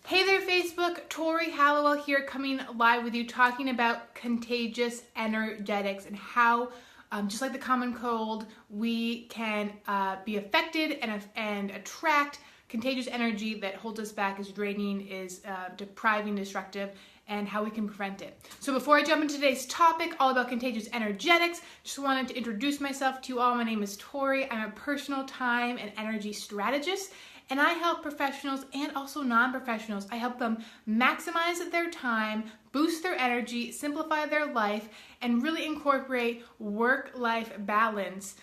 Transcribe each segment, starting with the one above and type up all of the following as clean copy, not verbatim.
Hey there, Facebook. Tori Hallowell here, coming live with you, talking about contagious energetics and how, just like the common cold, we can be affected and attract contagious energy that holds us back, is draining, is depriving, destructive, and how we can prevent it. So before I jump into today's topic, all about contagious energetics, just wanted to introduce myself to you all. My name is Tori. I'm a personal time and energy strategist, and I help professionals and also non-professionals. I help them maximize their time, boost their energy, simplify their life, and really incorporate work-life balance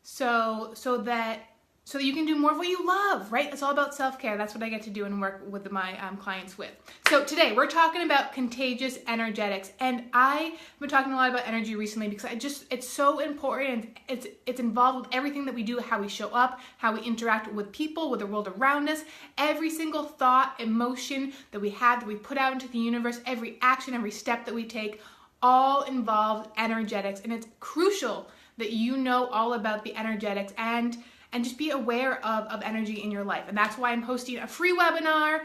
so that you can do more of what you love, right? It's all about self-care. That's what I get to do and work with my clients with. So today we're talking about contagious energetics, and I've been talking a lot about energy recently because it's so important. It's involved with everything that we do, how we show up, how we interact with people, with the world around us. Every single thought, emotion that we have, that we put out into the universe, every action, every step that we take, all involves energetics, and it's crucial that you know all about the energetics and just be aware of energy in your life. And that's why I'm hosting a free webinar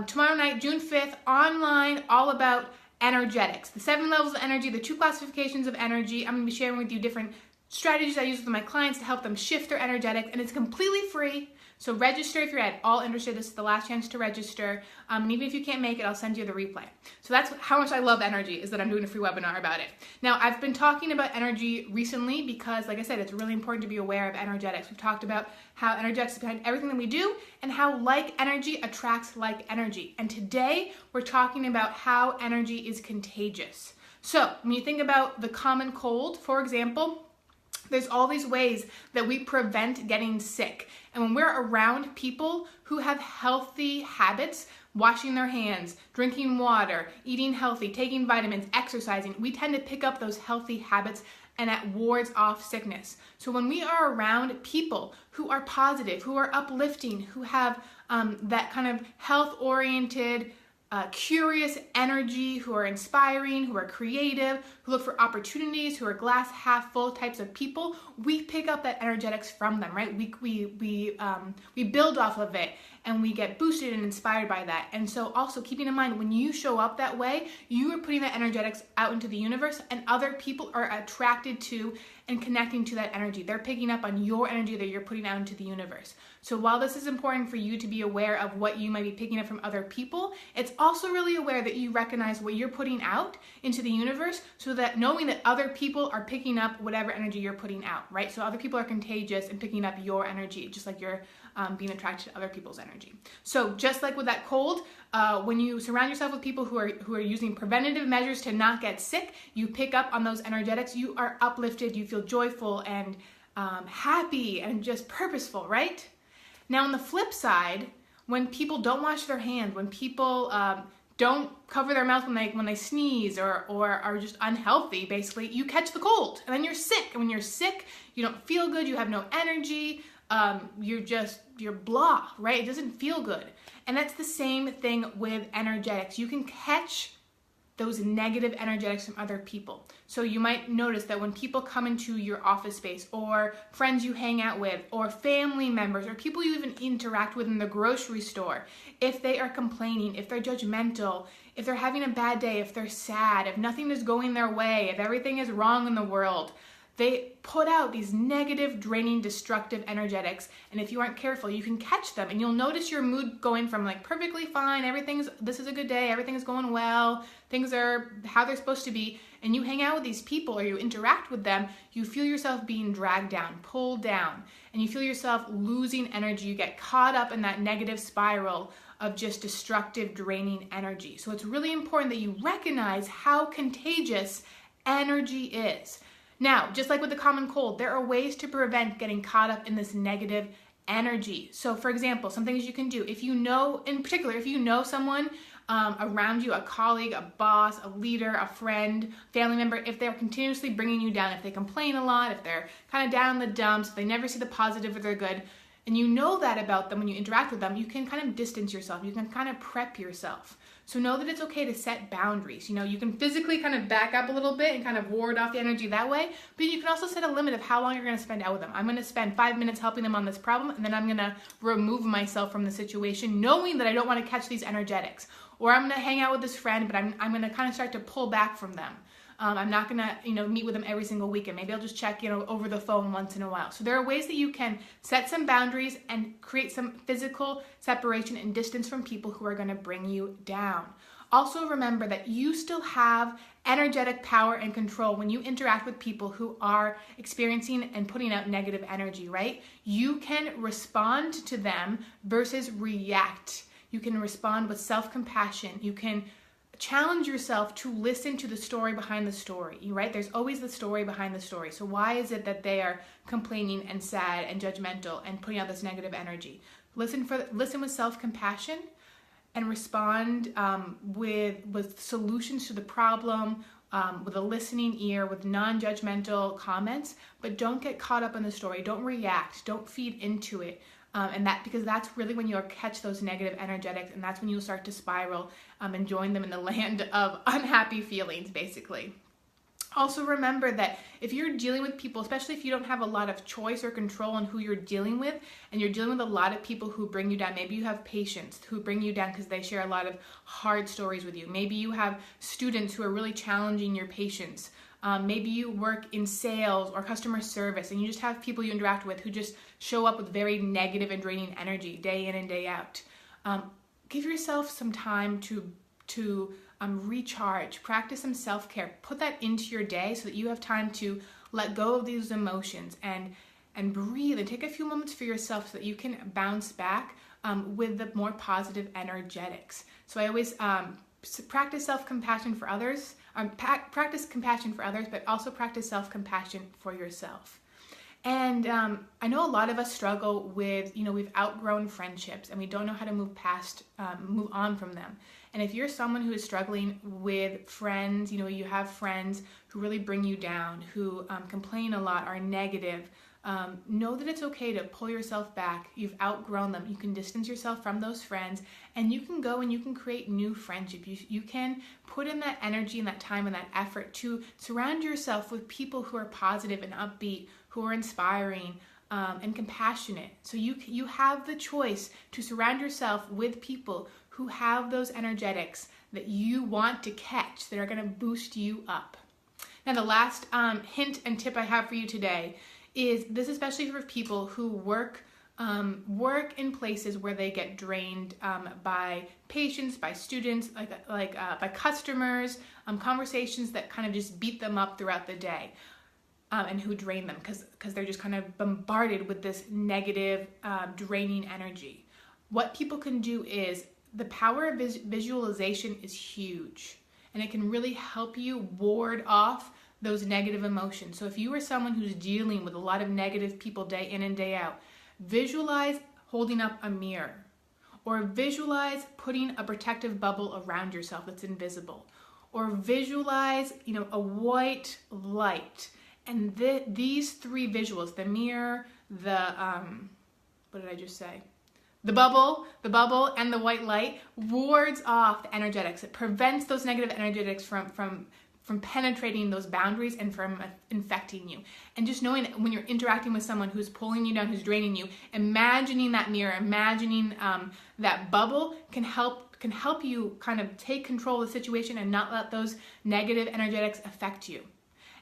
tomorrow night, June 5th, online, all about energetics. The 7 levels of energy, the 2 classifications of energy. I'm gonna be sharing with you different strategies I use with my clients to help them shift their energetics, and it's completely free. So register if you're at all interested. This is the last chance to register. And even if you can't make it, I'll send you the replay. So that's how much I love energy, is that I'm doing a free webinar about it. Now, I've been talking about energy recently because, like I said, it's really important to be aware of energetics. We've talked about how energetics is behind everything that we do and how like energy attracts like energy. And today we're talking about how energy is contagious. So when you think about the common cold, for example, there's all these ways that we prevent getting sick. And when we're around people who have healthy habits, washing their hands, drinking water, eating healthy, taking vitamins, exercising, we tend to pick up those healthy habits, and that wards off sickness. So when we are around people who are positive, who are uplifting, who have that kind of health-oriented, curious energy, who are inspiring, who are creative, who look for opportunities, who are glass half full types of people, we pick up that energetics from them, right? We build off of it, and we get boosted and inspired by that. And so also keeping in mind, when you show up that way, you are putting that energetics out into the universe, and other people are attracted to and connecting to that energy. They're picking up on your energy that you're putting out into the universe. So while this is important for you to be aware of what you might be picking up from other people, it's also really aware that you recognize what you're putting out into the universe, so that knowing that other people are picking up whatever energy you're putting out, right? So other people are contagious and picking up your energy, just like you're being attracted to other people's energy. So just like with that cold, when you surround yourself with people who are using preventative measures to not get sick, you pick up on those energetics. You are uplifted, you feel joyful and happy and just purposeful, right? Now on the flip side, when people don't wash their hands, when people don't cover their mouth when they sneeze or are just unhealthy, basically, you catch the cold and then you're sick. And when you're sick, you don't feel good, you have no energy, you're blah, right? It doesn't feel good. And that's the same thing with energetics. You can catch those negative energetics from other people. So you might notice that when people come into your office space, or friends you hang out with, or family members, or people you even interact with in the grocery store, if they are complaining, if they're judgmental, if they're having a bad day, if they're sad, if nothing is going their way, if everything is wrong in the world, they put out these negative, draining, destructive energetics, and if you aren't careful, you can catch them, and you'll notice your mood going from like perfectly fine, this is a good day, everything is going well, things are how they're supposed to be, and you hang out with these people or you interact with them, you feel yourself being dragged down, pulled down, and you feel yourself losing energy. You get caught up in that negative spiral of just destructive, draining energy. So it's really important that you recognize how contagious energy is. Now, just like with the common cold, there are ways to prevent getting caught up in this negative energy. So for example, some things you can do, if you know someone around you, a colleague, a boss, a leader, a friend, family member, if they're continuously bringing you down, if they complain a lot, if they're kind of down in the dumps, if they never see the positive or the good, and you know that about them when you interact with them, you can kind of distance yourself. You can kind of prep yourself. So know that it's okay to set boundaries. You can physically kind of back up a little bit and kind of ward off the energy that way, but you can also set a limit of how long you're going to spend out with them. I'm going to spend 5 minutes helping them on this problem, and then I'm going to remove myself from the situation, knowing that I don't want to catch these energetics. Or I'm going to hang out with this friend, but I'm going to kind of start to pull back from them. I'm not going to, meet with them every single weekend. Maybe I'll just check, over the phone once in a while. So there are ways that you can set some boundaries and create some physical separation and distance from people who are going to bring you down. Also remember that you still have energetic power and control when you interact with people who are experiencing and putting out negative energy, right? You can respond to them versus react. You can respond with self-compassion. You can challenge yourself to listen to the story behind the story, right? There's always the story behind the story. So why is it that they are complaining and sad and judgmental and putting out this negative energy? Listen with self-compassion and respond with solutions to the problem, with a listening ear, with non-judgmental comments, but don't get caught up in the story. Don't react. Don't feed into it. Because that's really when you'll catch those negative energetics, and that's when you'll start to spiral and join them in the land of unhappy feelings, basically. Also remember that if you're dealing with people, especially if you don't have a lot of choice or control on who you're dealing with, and you're dealing with a lot of people who bring you down, maybe you have patients who bring you down because they share a lot of hard stories with you. Maybe you have students who are really challenging your patience. Maybe you work in sales or customer service and you just have people you interact with who just show up with very negative and draining energy day in and day out. Give yourself some time to recharge, practice some self-care, put that into your day so that you have time to let go of these emotions and breathe and take a few moments for yourself so that you can bounce back with the more positive energetics. So I always practice self-compassion for others, practice compassion for others, but also practice self-compassion for yourself. And I know a lot of us struggle with, we've outgrown friendships and we don't know how to move on from them. And if you're someone who is struggling with friends, you have friends who really bring you down, who complain a lot, are negative, know that it's okay to pull yourself back. You've outgrown them. You can distance yourself from those friends, and you can go and you can create new friendship. You can put in that energy and that time and that effort to surround yourself with people who are positive and upbeat, who are inspiring and compassionate. So you have the choice to surround yourself with people who have those energetics that you want to catch, that are going to boost you up. Now, the last hint and tip I have for you today is this, especially for people who work in places where they get drained by patients, by students, by customers, conversations that kind of just beat them up throughout the day, and who drain them because they're just kind of bombarded with this negative, draining energy. What people can do is, the power of visualization is huge, and it can really help you ward off those negative emotions. So if you are someone who's dealing with a lot of negative people day in and day out, visualize holding up a mirror, or visualize putting a protective bubble around yourself that's invisible, or visualize, a white light. And these three visuals, the mirror, what did I just say? The bubble, and the white light wards off the energetics. It prevents those negative energetics from penetrating those boundaries and from infecting you. And just knowing that when you're interacting with someone who's pulling you down, who's draining you, imagining that mirror, imagining that bubble can help you kind of take control of the situation and not let those negative energetics affect you.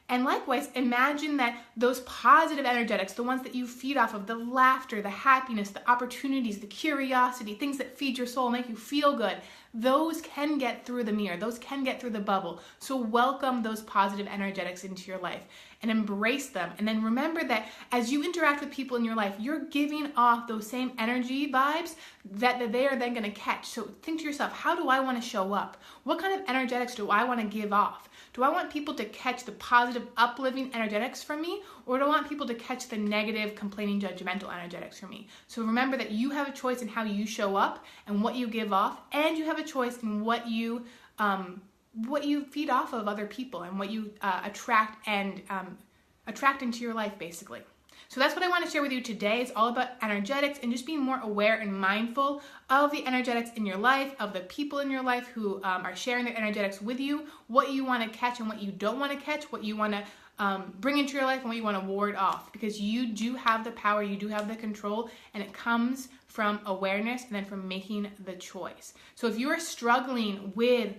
And likewise, imagine that those positive energetics, the ones that you feed off of, the laughter, the happiness, the opportunities, the curiosity, things that feed your soul, make you feel good, those can get through the mirror, those can get through the bubble. So welcome those positive energetics into your life and embrace them. And then remember that as you interact with people in your life, you're giving off those same energy vibes that they are then going to catch. So think to yourself, how do I want to show up? What kind of energetics do I want to give off? Do I want people to catch the positive, uplifting energetics from me, or do I want people to catch the negative, complaining, judgmental energetics from me? So remember that you have a choice in how you show up and what you give off, and you have a choice in what you feed off of other people and what you attract into your life, basically. So that's what I want to share with you today. It's all about energetics and just being more aware and mindful of the energetics in your life, of the people in your life who are sharing their energetics with you, what you want to catch and what you don't want to catch, what you want to bring into your life and what you want to ward off, because you do have the power, you do have the control, and it comes from awareness and then from making the choice. So if you are struggling with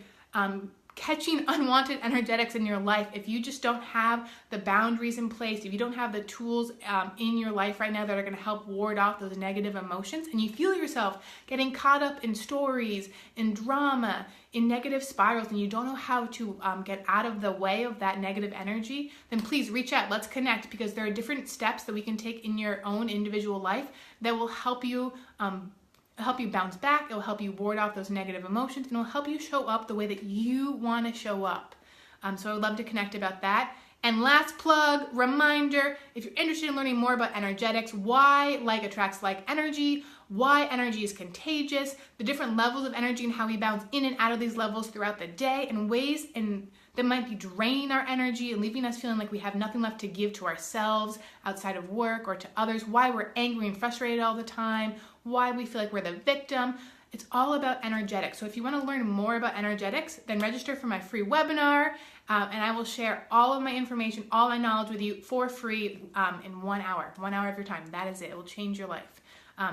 catching unwanted energetics in your life, if you just don't have the boundaries in place, if you don't have the tools in your life right now that are going to help ward off those negative emotions, and you feel yourself getting caught up in stories, in drama, in negative spirals, and you don't know how to get out of the way of that negative energy, then please reach out. Let's connect, because there are different steps that we can take in your own individual life that will help you bounce back. It will help you ward off those negative emotions, and it will help you show up the way that you want to show up. So I would love to connect about that. And last plug, reminder, if you're interested in learning more about energetics, why like attracts like energy, why energy is contagious, the different levels of energy and how we bounce in and out of these levels throughout the day, and ways that might be draining our energy and leaving us feeling like we have nothing left to give to ourselves outside of work or to others, why we're angry and frustrated all the time, why we feel like we're the victim. It's all about energetics. So if you want to learn more about energetics, then register for my free webinar, and I will share all of my information, all my knowledge with you for free in 1 hour of your time. That is it. It will change your life.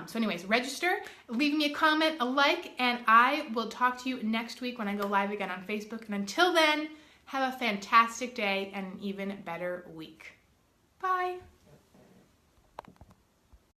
So anyways, register, leave me a comment, a like, and I will talk to you next week when I go live again on Facebook. And until then, have a fantastic day and an even better week. Bye.